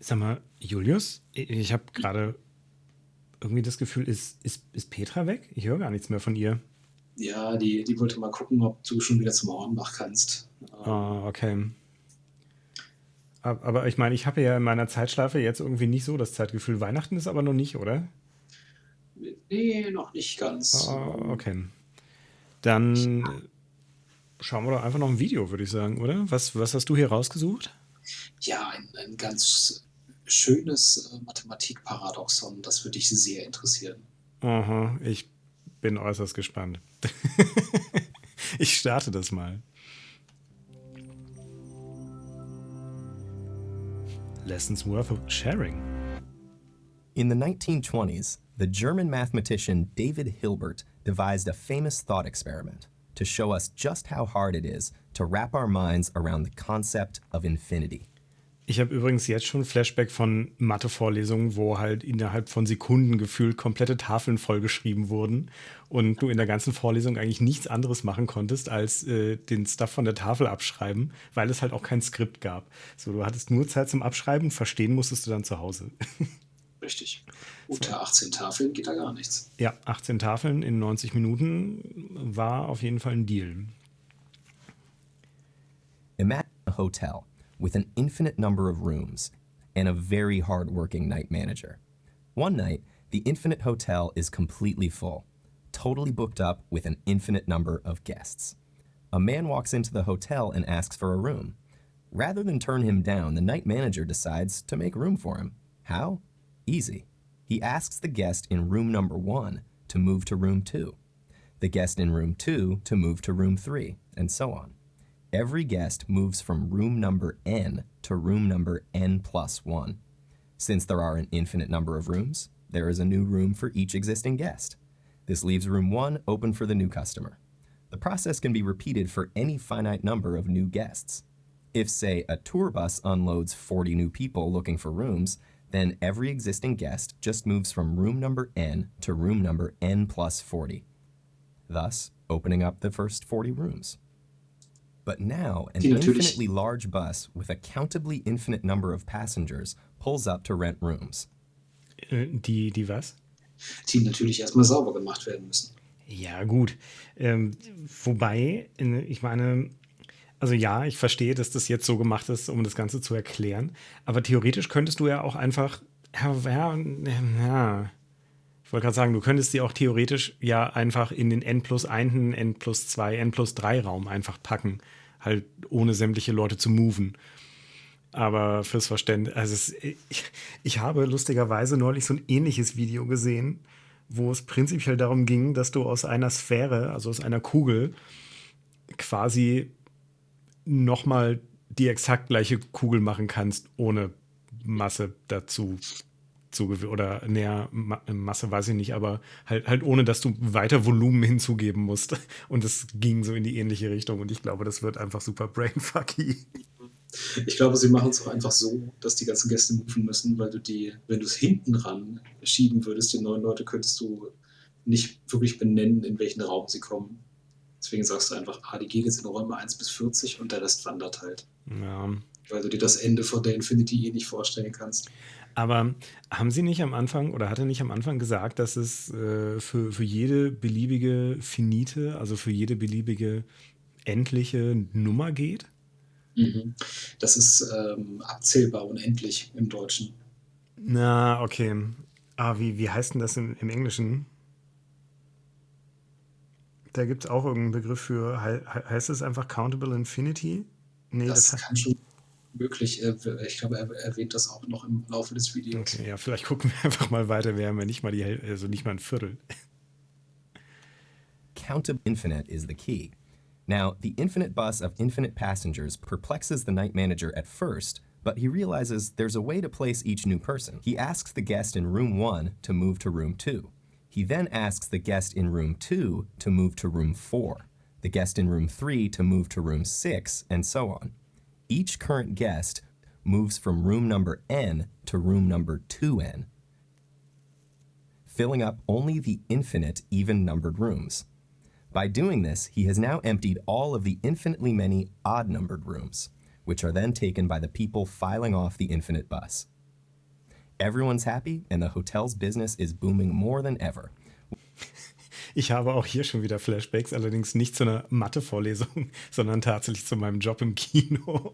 Sag mal, Julius, ich habe gerade irgendwie das Gefühl, ist Petra weg? Ich höre gar nichts mehr von ihr. Ja, die wollte mal gucken, ob du schon wieder zum Hornbach kannst. Ah, okay. Aber ich meine, ich habe ja in meiner Zeitschleife jetzt irgendwie nicht so das Zeitgefühl. Weihnachten ist aber noch nicht, oder? Nee, noch nicht ganz. Ah, okay. Ich, Dann schauen wir doch einfach noch ein Video, würde ich sagen, oder? Was hast du hier rausgesucht? ja, ein ganz schönes Mathematikparadoxon, das würde dich sehr interessieren. Aha, ich bin äußerst gespannt. Ich starte das mal. Lessons worth of sharing. In the 1920s, the German mathematician David Hilbert devised a famous thought experiment to show us just how hard it is to wrap our minds around the concept of infinity. Ich habe übrigens jetzt schon Flashback von Mathe-Vorlesungen, wo halt innerhalb von Sekunden gefühlt komplette Tafeln vollgeschrieben wurden und du in der ganzen Vorlesung eigentlich nichts anderes machen konntest, als den Stuff von der Tafel abschreiben, weil es halt auch kein Skript gab. So, du hattest nur Zeit zum Abschreiben, verstehen musstest du dann zu Hause. Richtig. So. Unter 18 Tafeln geht da gar nichts. Ja, 18 Tafeln in 90 Minuten war auf jeden Fall ein Deal. Imagine a hotel with an infinite number of rooms and a very hard-working night manager. One night, the infinite hotel is completely full, totally booked up with an infinite number of guests. A man walks into the hotel and asks for a room. Rather than turn him down, the night manager decides to make room for him. How? Easy. He asks the guest in room number 1 to move to room 2, the guest in room 2 to move to room 3, and so on. Every guest moves from room number n to room number n plus 1. Since there are an infinite number of rooms, there is a new room for each existing guest. This leaves room 1 open for the new customer. The process can be repeated for any finite number of new guests. If, say, a tour bus unloads 40 new people looking for rooms, then every existing guest just moves from room number n to room number n plus 40, thus opening up the first 40 rooms. But now, an Die natürlich, infinitely large bus with a countably infinite number of passengers pulls up to rent rooms. Die was? die natürlich erstmal sauber gemacht werden müssen. Ja, gut. Wobei, ich meine, also ja, ich verstehe, dass das jetzt so gemacht ist, um das Ganze zu erklären. Aber theoretisch könntest du ja auch einfach, ja, ich wollte gerade sagen, du könntest sie auch theoretisch ja einfach in den N plus 1, N plus 2, N plus 3 Raum einfach packen. Halt ohne sämtliche Leute zu moven. Aber fürs Verständnis, also ich habe lustigerweise neulich so ein ähnliches Video gesehen, wo es prinzipiell darum ging, dass du aus einer Sphäre, also aus einer Kugel, quasi nochmal die exakt gleiche Kugel machen kannst, ohne Masse dazu oder näher Masse weiß ich nicht, aber halt ohne, dass du weiter Volumen hinzugeben musst. Und es ging so in die ähnliche Richtung und ich glaube, das wird einfach super brainfucky. Ich glaube, sie machen es auch einfach so, dass die ganzen Gäste moven müssen, weil wenn du es hinten ran schieben würdest, die neuen Leute, könntest du nicht wirklich benennen, in welchen Raum sie kommen. Deswegen sagst du einfach, die gehen jetzt in Räume 1 bis 40 und der Rest wandert halt. Ja. Weil du dir das Ende von der Infinity nicht vorstellen kannst. Aber haben Sie nicht am Anfang oder hat er nicht am Anfang gesagt, dass es für jede beliebige Finite, also für jede beliebige endliche Nummer geht? Mhm. Das ist abzählbar unendlich im Deutschen. Na, okay. Wie heißt denn das im Englischen? Da gibt es auch irgendeinen Begriff für. Heißt es einfach Countable Infinity? Nee, Das kann schon möglich. Ich glaube, er erwähnt das auch noch im Laufe des Videos. Okay, ja, vielleicht gucken wir einfach mal weiter. Wir haben ja nicht mal also nicht mal ein Viertel. Countable infinite is the key. Now, the infinite bus of infinite passengers perplexes the night manager at first, but he realizes there's a way to place each new person. He asks the guest in room 1 to move to room 2. He then asks the guest in room 2 to move to room 4, the guest in room 3 to move to room 6, and so on. Each current guest moves from room number n to room number 2n, filling up only the infinite even-numbered rooms. By doing this, he has now emptied all of the infinitely many odd-numbered rooms. which are then taken by the people filing off the infinite bus. Everyone's happy and the hotel's business is booming more than ever. Ich habe auch hier schon wieder Flashbacks, allerdings nicht zu einer Mathe-Vorlesung, sondern tatsächlich zu meinem Job im Kino.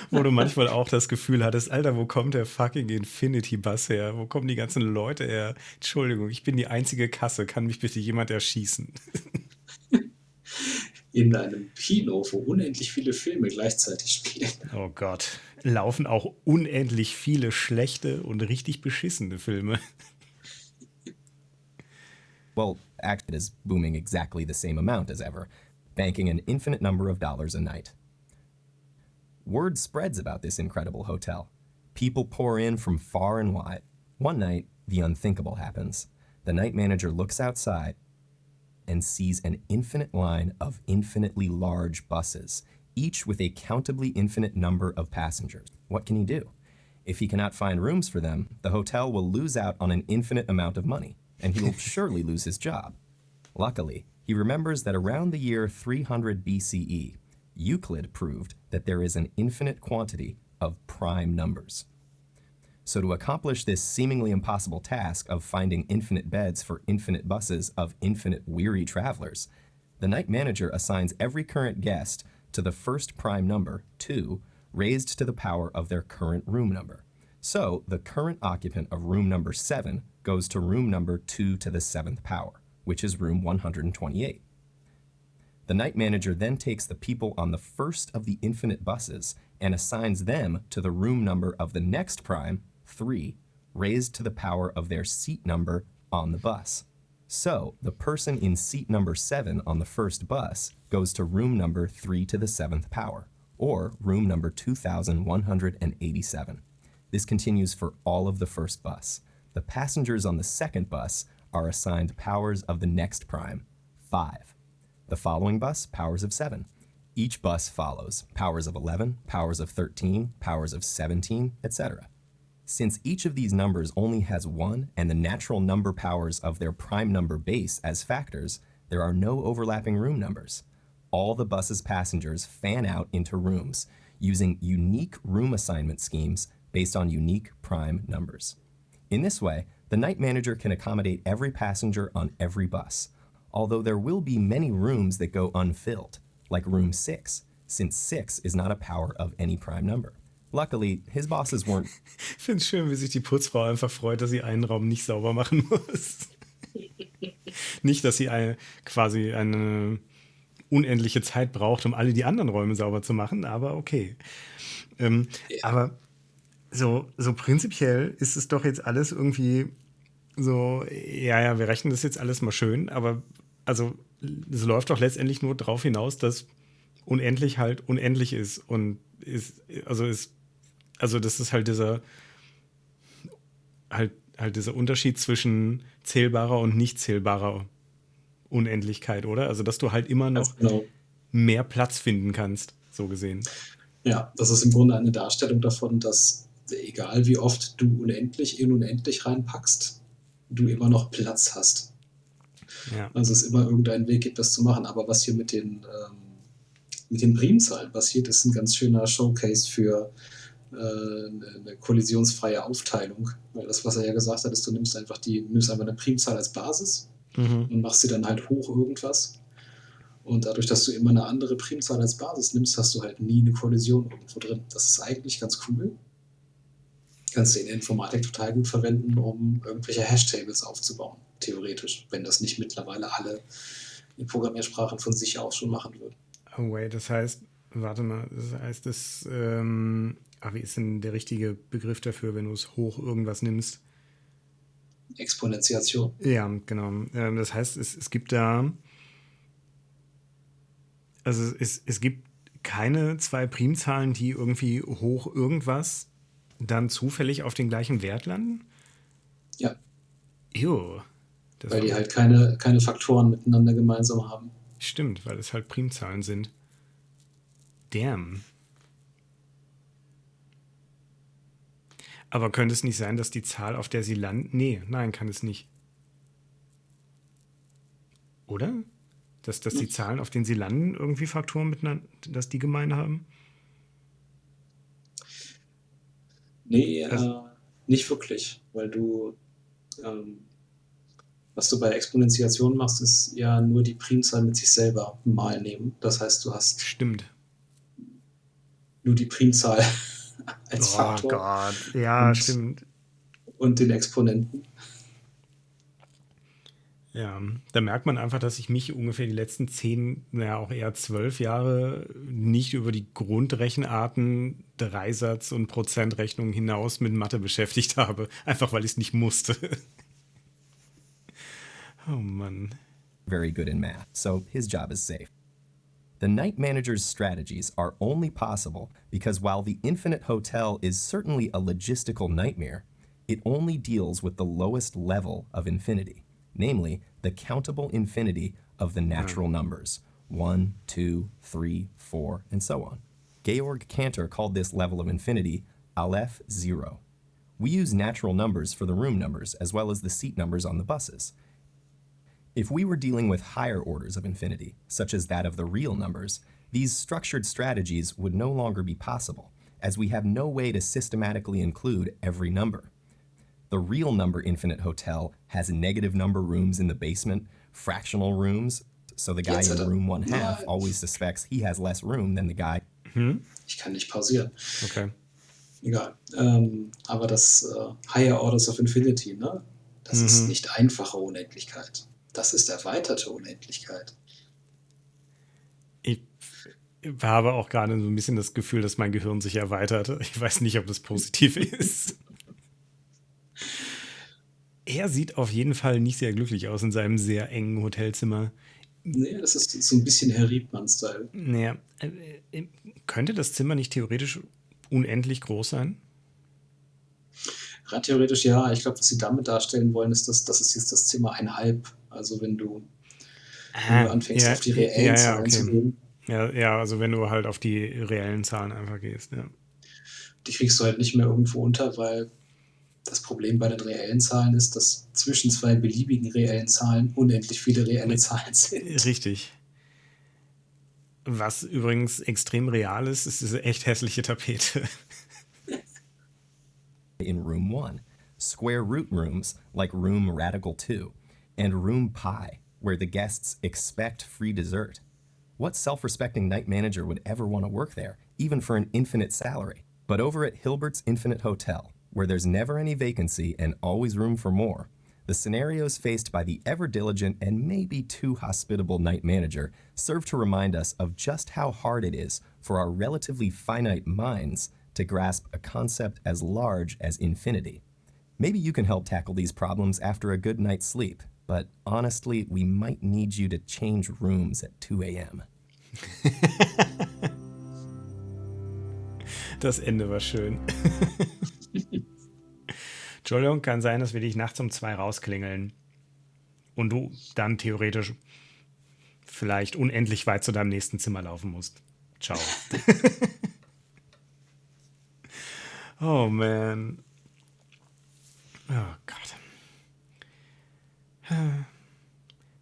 Wo du manchmal auch das Gefühl hattest, Alter, wo kommt der fucking Infinity-Bus her? Wo kommen die ganzen Leute her? Entschuldigung, ich bin die einzige Kasse, kann mich bitte jemand erschießen? In einem Kino, wo unendlich viele Filme gleichzeitig spielen. Oh Gott, laufen auch unendlich viele schlechte und richtig beschissene Filme. Well, actually, it is booming exactly the same amount as ever, banking an infinite number of dollars a night. Word spreads about this incredible hotel. People pour in from far and wide. One night, the unthinkable happens. The night manager looks outside and sees an infinite line of infinitely large buses, each with a countably infinite number of passengers. What can he do? If he cannot find rooms for them, the hotel will lose out on an infinite amount of money, and he will surely lose his job. Luckily, he remembers that around the year 300 BCE, Euclid proved that there is an infinite quantity of prime numbers. So to accomplish this seemingly impossible task of finding infinite beds for infinite buses of infinite weary travelers, the night manager assigns every current guest to the first prime number, 2, raised to the power of their current room number. So the current occupant of room number 7 goes to room number 2 to the 7th power, which is room 128. The night manager then takes the people on the first of the infinite buses and assigns them to the room number of the next prime, 3, raised to the power of their seat number on the bus. So the person in seat number 7 on the first bus goes to room number 3 to the 7th power, or room number 2187. This continues for all of the first bus. The passengers on the second bus are assigned powers of the next prime, 5. The following bus, powers of 7. Each bus follows powers of 11, powers of 13, powers of 17, etc. Since each of these numbers only has 1 and the natural number powers of their prime number base as factors, there are no overlapping room numbers. All the bus's passengers fan out into rooms using unique room assignment schemes based on unique prime numbers. In this way, the night manager can accommodate every passenger on every bus, although there will be many rooms that go unfilled, like room 6, since 6 is not a power of any prime number. Luckily, his bosses weren't. Ich finde es schön, wie sich die Putzfrau einfach freut, dass sie einen Raum nicht sauber machen muss. Nicht, dass sie quasi eine unendliche Zeit braucht, um alle die anderen Räume sauber zu machen, aber okay. Aber so prinzipiell ist es doch jetzt alles irgendwie so, ja, wir rechnen das jetzt alles mal schön, aber also es läuft doch letztendlich nur darauf hinaus, dass unendlich halt unendlich ist und das ist halt dieser dieser Unterschied zwischen zählbarer und nicht zählbarer Unendlichkeit, oder? Also dass du halt immer noch mehr Platz finden kannst, so gesehen. Ja, das ist im Grunde eine Darstellung davon, dass egal wie oft du unendlich in unendlich reinpackst, du immer noch Platz hast. Ja. Also es immer irgendeinen Weg gibt, das zu machen. Aber was hier mit den Primzahlen passiert, ist ein ganz schöner Showcase für eine kollisionsfreie Aufteilung. Weil das, was er ja gesagt hat, ist, du nimmst einfach eine Primzahl als Basis und machst sie dann halt hoch irgendwas. Und dadurch, dass du immer eine andere Primzahl als Basis nimmst, hast du halt nie eine Kollision irgendwo drin. Das ist eigentlich ganz cool. Kannst du in der Informatik total gut verwenden, um irgendwelche Hashtables aufzubauen, theoretisch, wenn das nicht mittlerweile alle in Programmiersprachen von sich aus schon machen würden. Oh wait, das heißt, wie ist denn der richtige Begriff dafür, wenn du es hoch irgendwas nimmst? Exponentiation. Ja, genau. Das heißt, es gibt da, also es gibt keine zwei Primzahlen, die irgendwie hoch irgendwas dann zufällig auf den gleichen Wert landen? Ja. Jo. Weil die halt keine Faktoren miteinander gemeinsam haben. Stimmt, weil es halt Primzahlen sind. Damn. Aber könnte es nicht sein, dass die Zahl, auf der sie landen... Nein, kann es nicht. Oder? Dass die Zahlen, auf denen sie landen, irgendwie Faktoren miteinander, dass die gemein haben? Nee, Also, nicht wirklich, weil ähm, was du bei Exponentiation machst, ist ja nur die Primzahl mit sich selber mal nehmen. Das heißt, du hast stimmt. nur die Primzahl als Oh Faktor Gott, ja, und, stimmt. und den Exponenten. Ja, da merkt man einfach, dass ich mich ungefähr die letzten 10, naja, auch eher 12 Jahre nicht über die Grundrechenarten, Dreisatz- und Prozentrechnung hinaus mit Mathe beschäftigt habe. Einfach weil ich es nicht musste. Oh Mann. very good in math, so his job is safe. The night manager's strategies are only possible because while the infinite hotel is certainly a logistical nightmare, it only deals with the lowest level of infinity, namely the countable infinity of the Ja. natural numbers 1, 2, 3, 4, and so on. Georg Cantor called this level of infinity Aleph 0. We use natural numbers for the room numbers as well as the seat numbers on the buses. If we were dealing with higher orders of infinity, such as that of the real numbers, these structured strategies would no longer be possible, as we have no way to systematically include every number. The real number infinite hotel has negative number rooms in the basement, fractional rooms, so the guy Jetzt hat in er. room 1/2 Nein, always suspects he has less room than the guy. ich kann nicht pausieren. Okay. Egal. Aber das Higher Orders of Infinity, ne? Das ist Mhm. nicht einfache Unendlichkeit. Das ist erweiterte Unendlichkeit. Ich habe auch gerade so ein bisschen das Gefühl, dass mein Gehirn sich erweitert. Ich weiß nicht, ob das positiv ist. Er sieht auf jeden Fall nicht sehr glücklich aus in seinem sehr engen Hotelzimmer. Nee, das ist so ein bisschen Herr Riedmann-Style. Naja, könnte das Zimmer nicht theoretisch unendlich groß sein? Rein theoretisch ja. Ich glaube, was sie damit darstellen wollen, ist, dass das ist jetzt das Zimmer 1,5. Also wenn du anfängst, Ja, auf die reellen ja, Zahlen zu okay. gehen, Ja, also wenn du halt auf die reellen Zahlen einfach gehst, ja. die kriegst du halt nicht mehr irgendwo unter, weil das Problem bei den reellen Zahlen ist, dass zwischen zwei beliebigen reellen Zahlen unendlich viele reelle Zahlen sind. Richtig. Was übrigens extrem real ist diese echt hässliche Tapete. In room 1, square root rooms like room radical 2, and room pi, where the guests expect free dessert. What self-respecting night manager would ever want to work there, even for an infinite salary? But over at Hilbert's Infinite Hotel, where there's never any vacancy and always room for more, the scenarios faced by the ever-diligent and maybe too hospitable night manager serve to remind us of just how hard it is for our relatively finite minds to grasp a concept as large as infinity. Maybe you can help tackle these problems after a good night's sleep, but honestly, we might need you to change rooms at 2 a.m. Das Ende war schön. Entschuldigung, kann sein, dass wir dich nachts um 2 rausklingeln. Und du dann theoretisch vielleicht unendlich weit zu deinem nächsten Zimmer laufen musst. Ciao. Oh man. Oh Gott.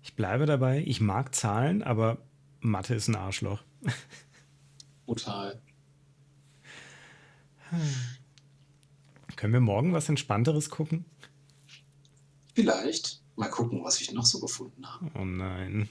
Ich bleibe dabei, ich mag Zahlen, aber Mathe ist ein Arschloch. Total. Können wir morgen was Entspannteres gucken? Vielleicht. Mal gucken, was ich noch so gefunden habe. Oh nein.